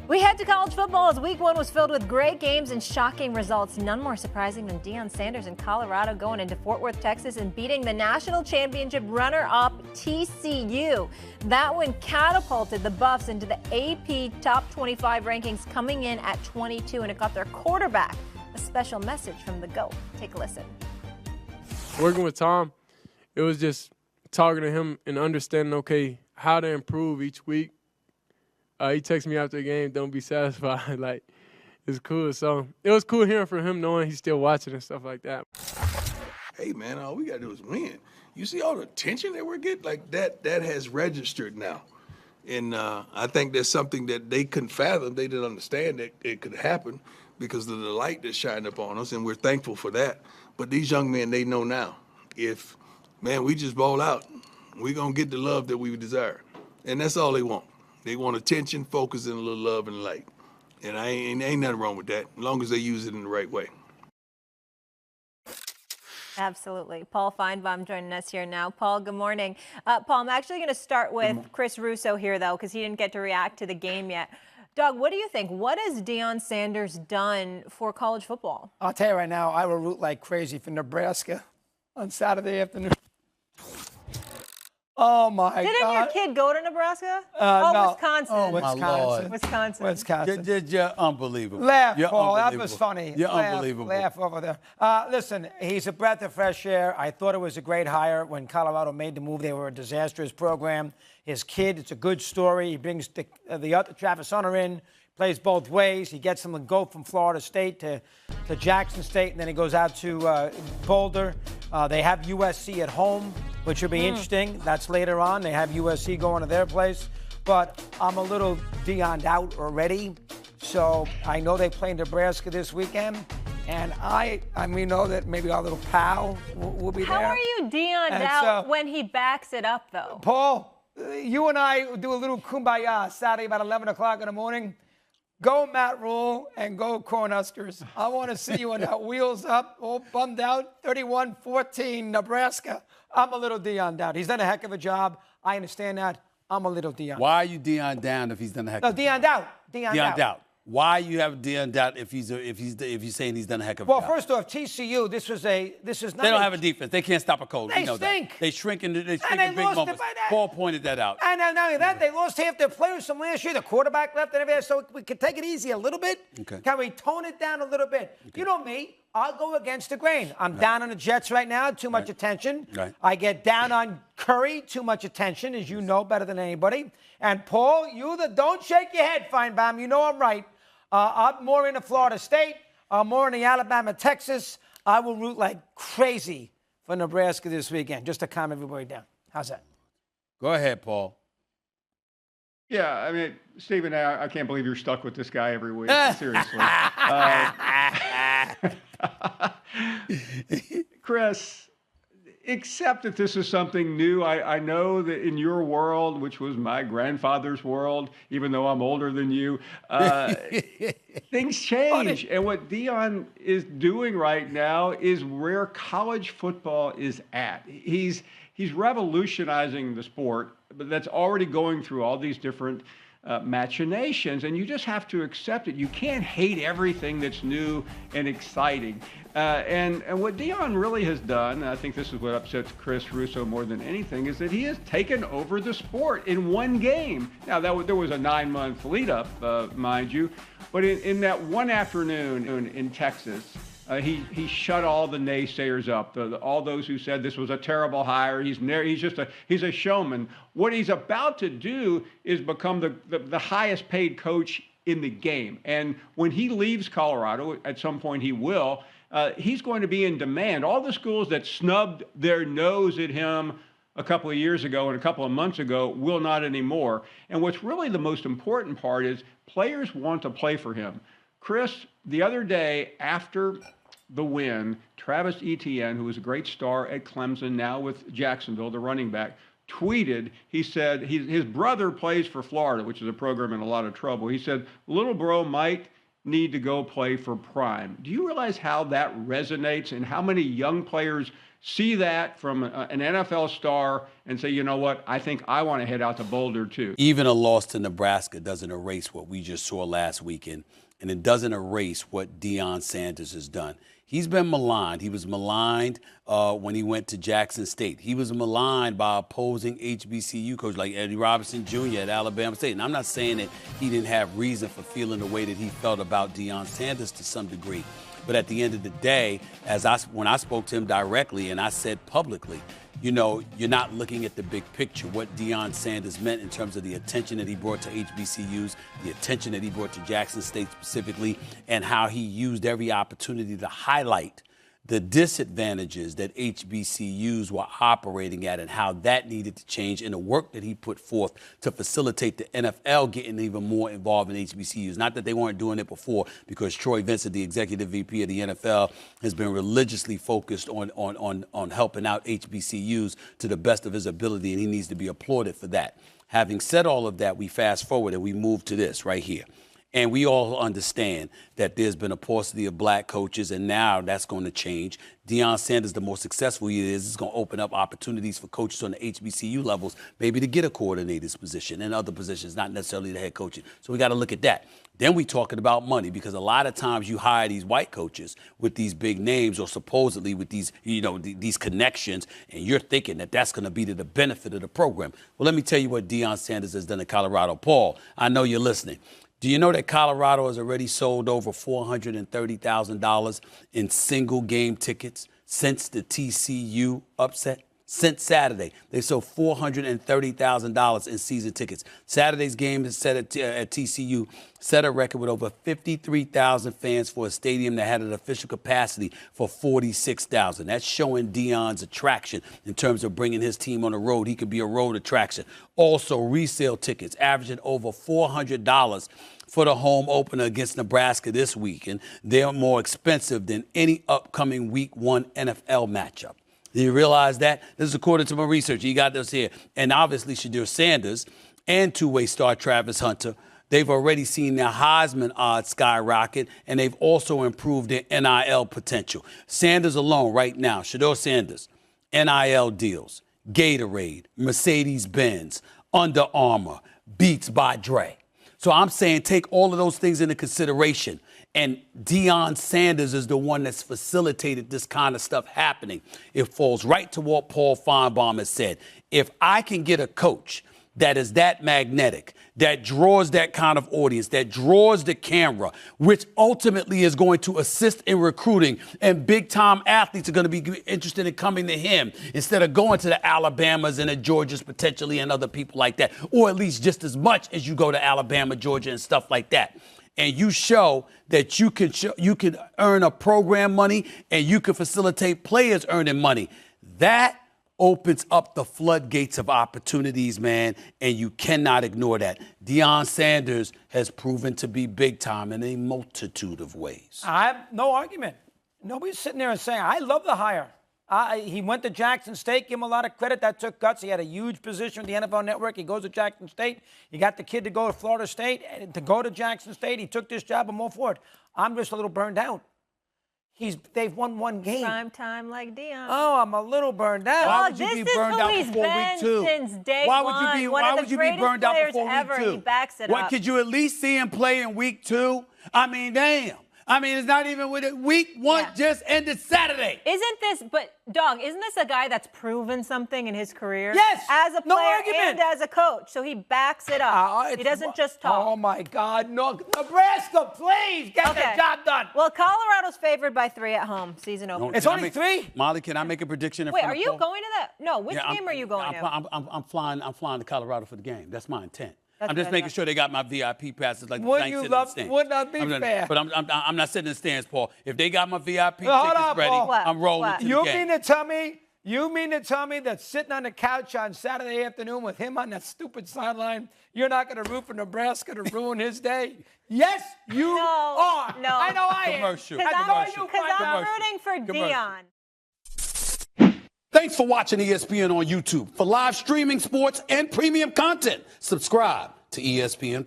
We head to college football as week one was filled with great games and shocking results. None more surprising than Deion Sanders in Colorado going into Fort Worth, Texas and beating the national championship runner-up TCU. That win catapulted the Buffs into the AP top 25 rankings, coming in at 22, and it got their quarterback a special message from the GOAT. Take a listen. Working with Tom, it was just talking to him and understanding, okay, how to improve each week. He texted me after the game, don't be satisfied. Like, it's cool. So it was cool hearing from him, knowing he's still watching and stuff like that. Hey, man, all we got to do is win. You see all the attention that we're getting? Like, that has registered now. And I think that's something that they couldn't fathom. They didn't understand that it could happen because of the light that shined up on us, and we're thankful for that. But these young men, they know now, if, man, we just ball out, we're going to get the love that we desire. And that's all they want. They want attention, focus, and a little love and light. And ain't nothing wrong with that, as long as they use it in the right way. Absolutely. Paul Finebaum joining us here now. Paul, good morning. Paul, I'm actually going to start with Chris Russo here, though, because he didn't get to react to the game yet. Doug, what do you think? What has Deion Sanders done for college football? I'll tell you right now, I will root like crazy for Nebraska on Saturday afternoon. Oh, my God. Didn't your kid go to Nebraska? No. Wisconsin. Oh, Wisconsin. You're unbelievable. Laugh, You're Paul. That unbelievable. was funny. You're unbelievable. Laugh over there. Listen, he's a breath of fresh air. I thought it was a great hire when Colorado made the move. They were a disastrous program. His kid, it's a good story. He brings the other Travis Hunter in, plays both ways. He gets him to go from Florida State to Jackson State, and then he goes out to Boulder. They have USC at home, which will be interesting. That's later on. They have USC going to their place. But I'm a little Deion'd out already. So I know they play Nebraska this weekend. And we know that maybe our little pal will be there. How are you Deion'd out when he backs it up, though? Paul, you and I do a little kumbaya Saturday about 11 o'clock in the morning. Go Matt Rule and go Cornhuskers. I want to see you in that wheels up, all bummed out, 31-14 Nebraska. I'm a little Deion out. He's done a heck of a job. I understand that. I'm a little Deion. Why are you Deion down if he's done a heck of a job? No, Deion out. Deion out. Why you have Deion out if he's saying he's done a heck of a job? Well, first off, TCU, this is not. They don't have a defense. They can't stop a coach. They know stink. That. They shrink in big lost moments. Paul pointed that out. And not only that, they lost half their players from last year. The quarterback left and everything. So we could take it easy a little bit. Okay. Can we tone it down a little bit? Okay. You know me. I'll go against the grain. I'm down on the Jets right now. Too much attention. Right. I get down on Curry. Too much attention, as you know better than anybody. And Paul, don't shake your head, Finebaum. You know I'm right. I'm more into Florida State. I'm more into Alabama, Texas. I will root like crazy for Nebraska this weekend, just to calm everybody down. How's that? Go ahead, Paul. Yeah, I mean, Stephen, I can't believe you're stuck with this guy every week. Seriously. Chris, except that this is something new. I know that in your world, which was my grandfather's world, even though I'm older than you, things change. And what Deion is doing right now is where college football is at. He's revolutionizing the sport, but that's already going through all these different machinations, and you just have to accept it. You can't hate everything that's new and exciting. And what Deion really has done, and I think this is what upsets Chris Russo more than anything, is that he has taken over the sport in one game. Now, there was a 9-month lead-up, mind you, but in that one afternoon in Texas, he shut all the naysayers up, all those who said this was a terrible hire. He's a showman. What he's about to do is become the highest paid coach in the game. And when he leaves Colorado, at some point he will, he's going to be in demand. All the schools that snubbed their nose at him a couple of years ago and a couple of months ago will not anymore. And what's really the most important part is players want to play for him. Chris, the other day after the win, Travis Etienne, who was a great star at Clemson, now with Jacksonville, the running back, tweeted, he said, his brother plays for Florida, which is a program in a lot of trouble. He said, little bro might need to go play for Prime. Do you realize how that resonates and how many young players see that from an NFL star and say, you know what, I think I want to head out to Boulder too? Even a loss to Nebraska doesn't erase what we just saw last weekend, and it doesn't erase what Deion Sanders has done. He's been maligned. He was maligned when he went to Jackson State. He was maligned by opposing HBCU coaches like Eddie Robinson Jr. at Alabama State. And I'm not saying that he didn't have reason for feeling the way that he felt about Deion Sanders to some degree. But at the end of the day, when I spoke to him directly and I said publicly, you know, you're not looking at the big picture, what Deion Sanders meant in terms of the attention that he brought to HBCUs, the attention that he brought to Jackson State specifically, and how he used every opportunity to highlight the disadvantages that HBCUs were operating at and how that needed to change, and the work that he put forth to facilitate the NFL getting even more involved in HBCUs. Not that they weren't doing it before, because Troy Vincent, the executive VP of the NFL, has been religiously focused on helping out HBCUs to the best of his ability, and he needs to be applauded for that. Having said all of that, we fast forward and we move to this right here. And we all understand that there's been a paucity of black coaches, and now that's going to change. Deion Sanders, the more successful he is going to open up opportunities for coaches on the HBCU levels, maybe to get a coordinator's position and other positions, not necessarily the head coaching. So we got to look at that. Then we talking about money, because a lot of times you hire these white coaches with these big names or supposedly with these, you know, these connections, and you're thinking that that's going to be to the benefit of the program. Well, let me tell you what Deion Sanders has done in Colorado. Paul, I know you're listening. Do you know that Colorado has already sold over $430,000 in single game tickets since the TCU upset? Since Saturday, they sold $430,000 in season tickets. Saturday's game is set at TCU, set a record with over 53,000 fans for a stadium that had an official capacity for 46,000. That's showing Deion's attraction in terms of bringing his team on the road. He could be a road attraction. Also, resale tickets averaging over $400 for the home opener against Nebraska this week, and they're more expensive than any upcoming Week 1 NFL matchup. Do you realize that? This is according to my research. You got this here. And obviously, Shedeur Sanders and two-way star Travis Hunter, they've already seen their Heisman odds skyrocket, and they've also improved their NIL potential. Sanders alone right now, Shedeur Sanders, NIL deals, Gatorade, Mercedes-Benz, Under Armour, Beats by Dre. So I'm saying take all of those things into consideration. And Deion Sanders is the one that's facilitated this kind of stuff happening. It falls right to what Paul Finebaum has said. If I can get a coach that is that magnetic, that draws that kind of audience, that draws the camera, which ultimately is going to assist in recruiting, and big-time athletes are going to be interested in coming to him instead of going to the Alabamas and the Georgias potentially and other people like that, or at least just as much as you go to Alabama, Georgia, and stuff like that. And you show that you can earn a program money and you can facilitate players earning money. That opens up the floodgates of opportunities, man, and you cannot ignore that. Deion Sanders has proven to be big time in a multitude of ways. I have no argument. Nobody's sitting there and saying, I love the hire. He went to Jackson State. Give him a lot of credit. That took guts. He had a huge position with the NFL Network. He goes to Jackson State. You got the kid to go to Florida State. And to go to Jackson State, he took this job. I'm all for it. I'm just a little burned out. They've won one game. Prime time like Deion. Oh, I'm a little burned out. Why would you be burned out before week 2? Since day why one. Why would you be burned out before week 2? He backs it up. Could you at least see him play in week 2? I mean, damn. I mean, it's not even with it. Week 1 just ended Saturday. Isn't this a guy that's proven something in his career? Yes. As a player and as a coach. So he backs it up. He doesn't just talk. Oh, my God. No. Nebraska, please get the job done. Well, Colorado's favored by 3 at home. Season opener. It's only 3? Molly, can I make a prediction? Wait, are you going to that? No, which game are you going to? I'm flying to Colorado for the game. That's my intent. I'm just making sure they got my VIP passes. Like would not be fair. But I'm not sitting in the stands, Paul. If they got my VIP tickets ready, I'm rolling to the game. You mean to tell me that sitting on the couch on Saturday afternoon with him on that stupid sideline, you're not going to root for Nebraska to ruin his day? Yes, you are. No. I know I am. Commercial. Because I'm rooting for Deion. Thanks for watching ESPN on YouTube. For live streaming, sports, and premium content, subscribe to ESPN.